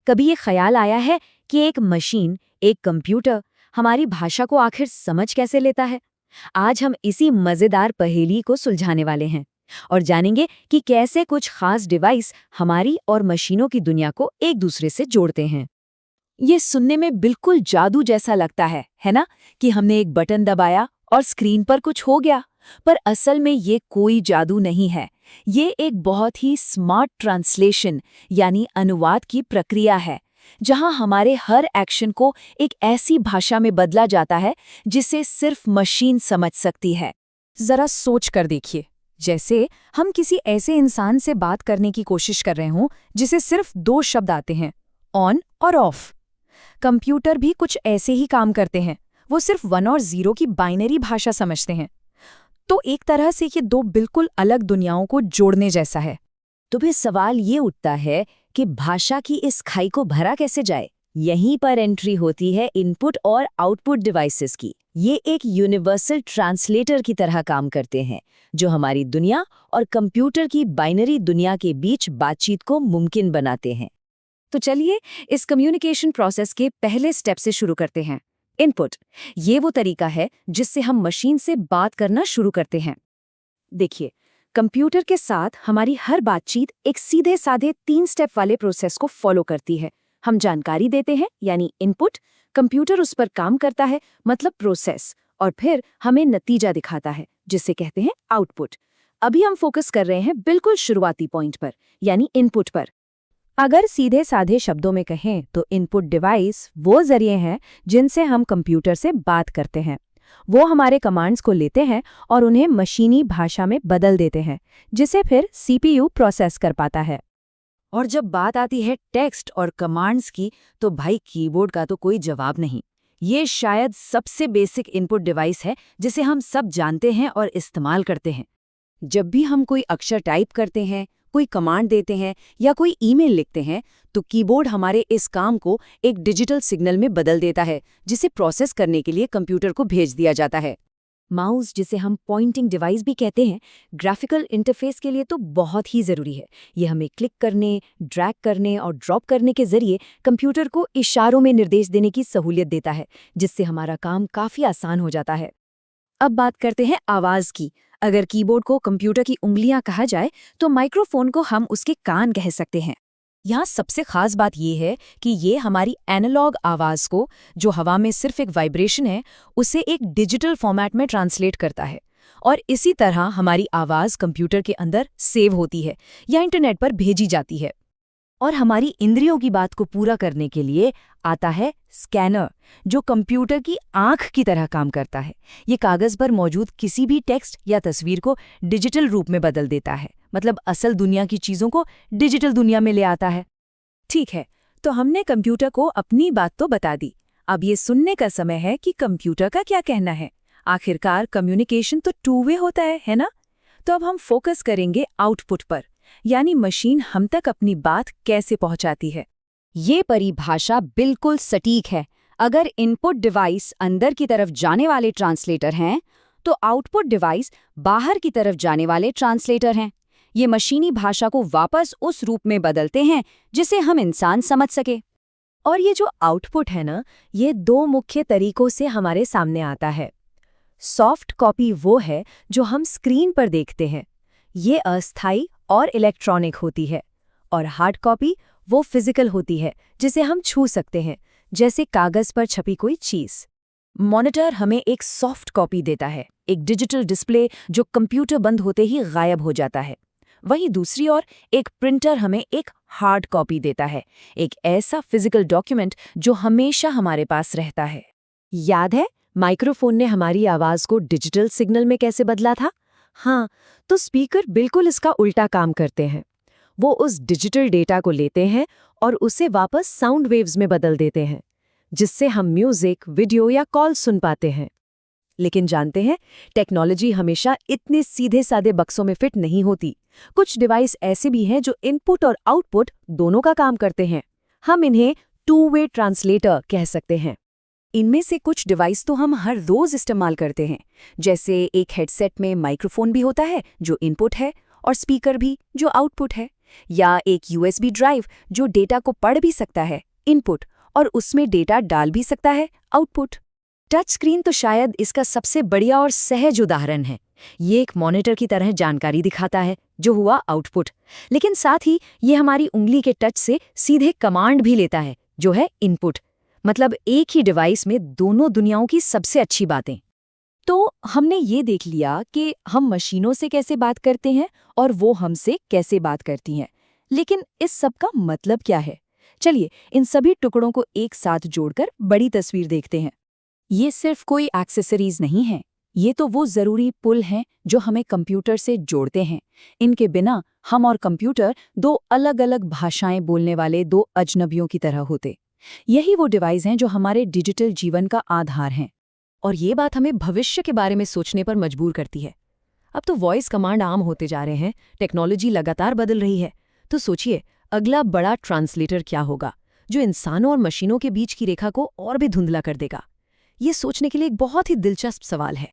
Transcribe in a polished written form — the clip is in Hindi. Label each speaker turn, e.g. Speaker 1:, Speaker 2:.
Speaker 1: कभी ये ख्याल आया है कि एक मशीन, एक कंप्यूटर हमारी भाषा को आखिर समझ कैसे लेता है? आज हम इसी मजेदार पहेली को सुलझाने वाले हैं और जानेंगे कि कैसे कुछ खास डिवाइस हमारी और मशीनों की दुनिया को एक दूसरे से जोड़ते हैं।
Speaker 2: ये सुनने में बिल्कुल जादू जैसा लगता है ना? कि हमने एक बटन दबाया और स्क्रीन पर कुछ हो गया। पर असल में ये कोई जादू नहीं है। ये एक बहुत ही स्मार्ट ट्रांसलेशन यानी अनुवाद की प्रक्रिया है, जहां हमारे हर एक्शन को एक ऐसी भाषा में बदला जाता है जिसे सिर्फ मशीन समझ सकती है। जरा सोच कर देखिए, जैसे हम किसी ऐसे इंसान से बात करने की कोशिश कर रहे हों जिसे सिर्फ 2 शब्द आते हैं, ऑन और ऑफ। कंप्यूटर भी कुछ ऐसे ही काम करते हैं, वो सिर्फ 1 और 0 की बाइनरी भाषा समझते हैं। तो एक तरह से ये 2 बिल्कुल अलग दुनियाओं को जोड़ने जैसा है।
Speaker 1: तो फिर सवाल ये उठता है कि भाषा की इस खाई को भरा कैसे जाए? यहीं पर एंट्री होती है इनपुट और आउटपुट डिवाइसेस की। ये एक यूनिवर्सल ट्रांसलेटर की तरह काम करते हैं, जो हमारी दुनिया और कंप्यूटर की बाइनरी दुनिया के बीच बातचीत को मुमकिन बनाते हैं। तो चलिए इस कम्युनिकेशन प्रोसेस के पहले स्टेप से शुरू करते हैं। इनपुट, ये वो तरीका है जिससे हम मशीन से बात करना शुरू करते हैं। देखिए, कंप्यूटर के साथ हमारी हर बातचीत एक सीधे साधे 3 स्टेप वाले प्रोसेस को फॉलो करती है। हम जानकारी देते हैं यानी इनपुट, कंप्यूटर उस पर काम करता है मतलब प्रोसेस, और फिर हमें नतीजा दिखाता है जिसे कहते हैं आउटपुट। अभी हम फोकस कर रहे हैं बिल्कुल शुरुआती पॉइंट पर यानी इनपुट पर। अगर सीधे साधे शब्दों में कहें तो इनपुट डिवाइस वो जरिए हैं जिनसे हम कंप्यूटर से बात करते हैं। वो हमारे कमांड्स को लेते हैं और उन्हें मशीनी भाषा में बदल देते हैं, जिसे फिर सीपीयू प्रोसेस कर पाता है।
Speaker 2: और जब बात आती है टेक्स्ट और कमांड्स की, तो भाई कीबोर्ड का तो कोई जवाब नहीं। ये शायद सबसे बेसिक इनपुट डिवाइस है जिसे हम सब जानते हैं और इस्तेमाल करते हैं। जब भी हम कोई अक्षर टाइप करते हैं, कोई कमांड देते हैं या कोई ईमेल लिखते हैं, तो कीबोर्ड हमारे इस काम को एक डिजिटल सिग्नल में बदल देता है, जिसे प्रोसेस करने के लिए कंप्यूटर को भेज दिया जाता है।
Speaker 1: माउस, जिसे हम पॉइंटिंग डिवाइस भी कहते हैं, ग्राफिकल इंटरफेस के लिए तो बहुत ही ज़रूरी है। ये हमें क्लिक करने, ड्रैग करने और ड्रॉप करने के ज़रिए कंप्यूटर को इशारों में निर्देश देने की सहूलियत देता है, जिससे हमारा काम काफ़ी आसान हो जाता है। अब बात करते हैं आवाज़ की। अगर कीबोर्ड को कंप्यूटर की उंगलियां कहा जाए, तो माइक्रोफोन को हम उसके कान कह सकते हैं।
Speaker 2: यहाँ सबसे खास बात यह है कि ये हमारी एनालॉग आवाज़ को, जो हवा में सिर्फ एक वाइब्रेशन है, उसे एक डिजिटल फॉर्मेट में ट्रांसलेट करता है। और इसी तरह हमारी आवाज़ कंप्यूटर के अंदर सेव होती है या इंटरनेट पर भेजी जाती है। और हमारी इंद्रियों की बात को पूरा करने के लिए आता है स्कैनर, जो कंप्यूटर की आंख की तरह काम करता है। ये कागज़ पर मौजूद किसी भी टेक्स्ट या तस्वीर को डिजिटल रूप में बदल देता है, मतलब असल दुनिया की चीज़ों को डिजिटल दुनिया में ले आता है। ठीक है, तो हमने कंप्यूटर को अपनी बात तो बता दी। अब ये सुनने का समय है कि कंप्यूटर का क्या कहना है। आखिरकार कम्युनिकेशन तो 2 वे होता है ना? तो अब हम फोकस करेंगे आउटपुट पर, यानी मशीन हम तक अपनी बात कैसे पहुंचाती है।
Speaker 1: ये परिभाषा बिल्कुल सटीक है। अगर इनपुट डिवाइस अंदर की तरफ जाने वाले ट्रांसलेटर हैं, तो आउटपुट डिवाइस बाहर की तरफ जाने वाले ट्रांसलेटर हैं। ये मशीनी भाषा को वापस उस रूप में बदलते हैं जिसे हम इंसान समझ सके।
Speaker 2: और ये जो आउटपुट है ना, ये 2 मुख्य तरीकों से हमारे सामने आता है। सॉफ्ट कॉपी वो है जो हम स्क्रीन पर देखते हैं, ये अस्थायी और इलेक्ट्रॉनिक होती है। और हार्ड कॉपी वो फिजिकल होती है, जिसे हम छू सकते हैं, जैसे कागज़ पर छपी कोई चीज़। मॉनिटर हमें एक सॉफ्ट कॉपी देता है, एक डिजिटल डिस्प्ले जो कंप्यूटर बंद होते ही गायब हो जाता है। वहीं दूसरी ओर एक प्रिंटर हमें एक हार्ड कॉपी देता है, एक ऐसा फिजिकल डॉक्यूमेंट जो हमेशा हमारे पास रहता है।
Speaker 1: याद है माइक्रोफोन ने हमारी आवाज़ को डिजिटल सिग्नल में कैसे बदला था? हाँ, तो स्पीकर बिल्कुल इसका उल्टा काम करते हैं। वो उस डिजिटल डेटा को लेते हैं और उसे वापस साउंड वेव्स में बदल देते हैं, जिससे हम म्यूजिक, वीडियो या कॉल सुन पाते हैं। लेकिन जानते हैं, टेक्नोलॉजी हमेशा इतने सीधे साधे बक्सों में फिट नहीं होती। कुछ डिवाइस ऐसे भी हैं जो इनपुट और आउटपुट दोनों का काम करते हैं। हम इन्हें 2 वे ट्रांसलेटर कह सकते हैं। इनमें से कुछ डिवाइस तो हम हर रोज इस्तेमाल करते हैं, जैसे एक हेडसेट में माइक्रोफोन भी होता है जो इनपुट है और स्पीकर भी जो आउटपुट है। या एक यूएसबी ड्राइव जो डेटा को पढ़ भी सकता है, इनपुट, और उसमें डेटा डाल भी सकता है, आउटपुट। टच स्क्रीन तो शायद इसका सबसे बढ़िया और सहज उदाहरण है। ये एक मॉनिटर की तरह जानकारी दिखाता है, जो हुआ आउटपुट, लेकिन साथ ही ये हमारी उंगली के टच से सीधे कमांड भी लेता है, जो है इनपुट। मतलब एक ही डिवाइस में दोनों दुनियाओं की सबसे अच्छी बातें। तो हमने ये देख लिया कि हम मशीनों से कैसे बात करते हैं और वो हमसे कैसे बात करती हैं। लेकिन इस सब का मतलब क्या है? चलिए इन सभी टुकड़ों को एक साथ जोड़कर बड़ी तस्वीर देखते हैं। ये सिर्फ कोई एक्सेसरीज नहीं है, ये तो वो ज़रूरी पुल हैं जो हमें कंप्यूटर से जोड़ते हैं। इनके बिना हम और कंप्यूटर दो अलग अलग भाषाएं बोलने वाले दो अजनबियों की तरह होते। यही वो डिवाइस हैं जो हमारे डिजिटल जीवन का आधार हैं।
Speaker 2: और ये बात हमें भविष्य के बारे में सोचने पर मजबूर करती है। अब तो वॉइस कमांड आम होते जा रहे हैं, टेक्नोलॉजी लगातार बदल रही है। तो सोचिए, अगला बड़ा ट्रांसलेटर क्या होगा, जो इंसानों और मशीनों के बीच की रेखा को और भी धुंधला कर देगा। ये सोचने के लिए एक बहुत ही दिलचस्प सवाल है।